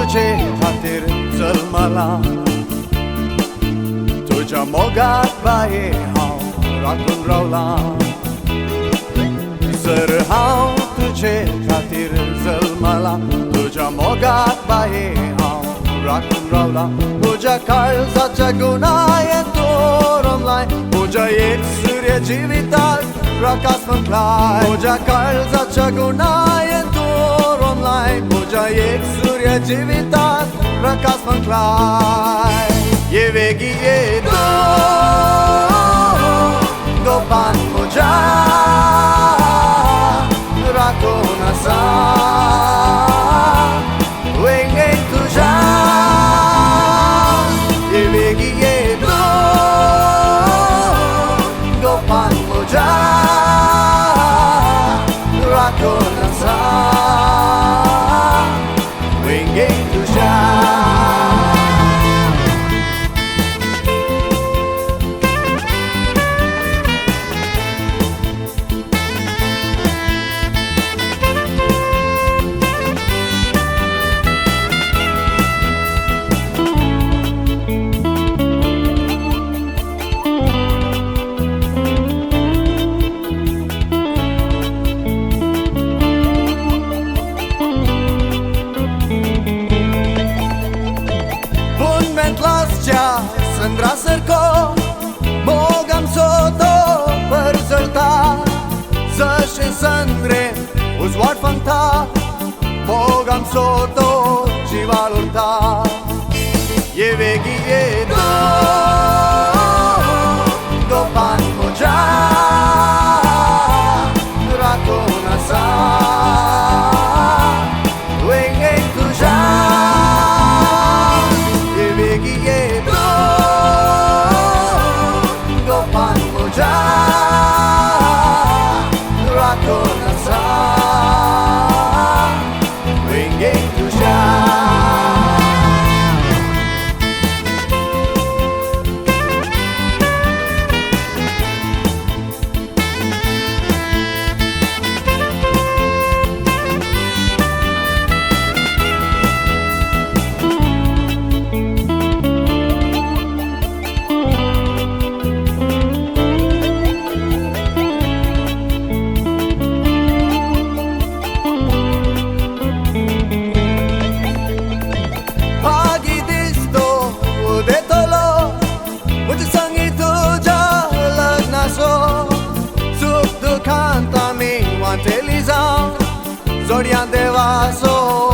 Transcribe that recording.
तुझे खातीर जल्मला तुझ्या मोगात बाये हांव राखून रावला सर हांव तुझे खातीर जल्मला तुझ्या मोगात बाये हांव राखून रावला तुझ्या काळजाच्या गुणायें तूं रमलाय तुझ्या एक सूर्य जिवितात प्रकाश फुंकलाय तुझ्या काळजाच्या गुणायें तूं रमलाय तुझ्या एक सूर्य जिवितात प्रकाश फुंकलाय ये वेगी ये Thu Gopanth Muja राखून आसा वेंगेन तुझ्या ये वेगी ये Thu Gopanth Muja राखून आसा वेंगेन तुझ्या Sandra cercò mogam sotto per saltar Zash in sandre uzwar fanta mogam sotto jiva lurta Ye vegi ye Thu Gopanth Muja राखून आसा वेंगेन तुझ्या ये वेगी ये Gopanth Muja राखून आसा वेंगेन तुझ्या Zorian de vaso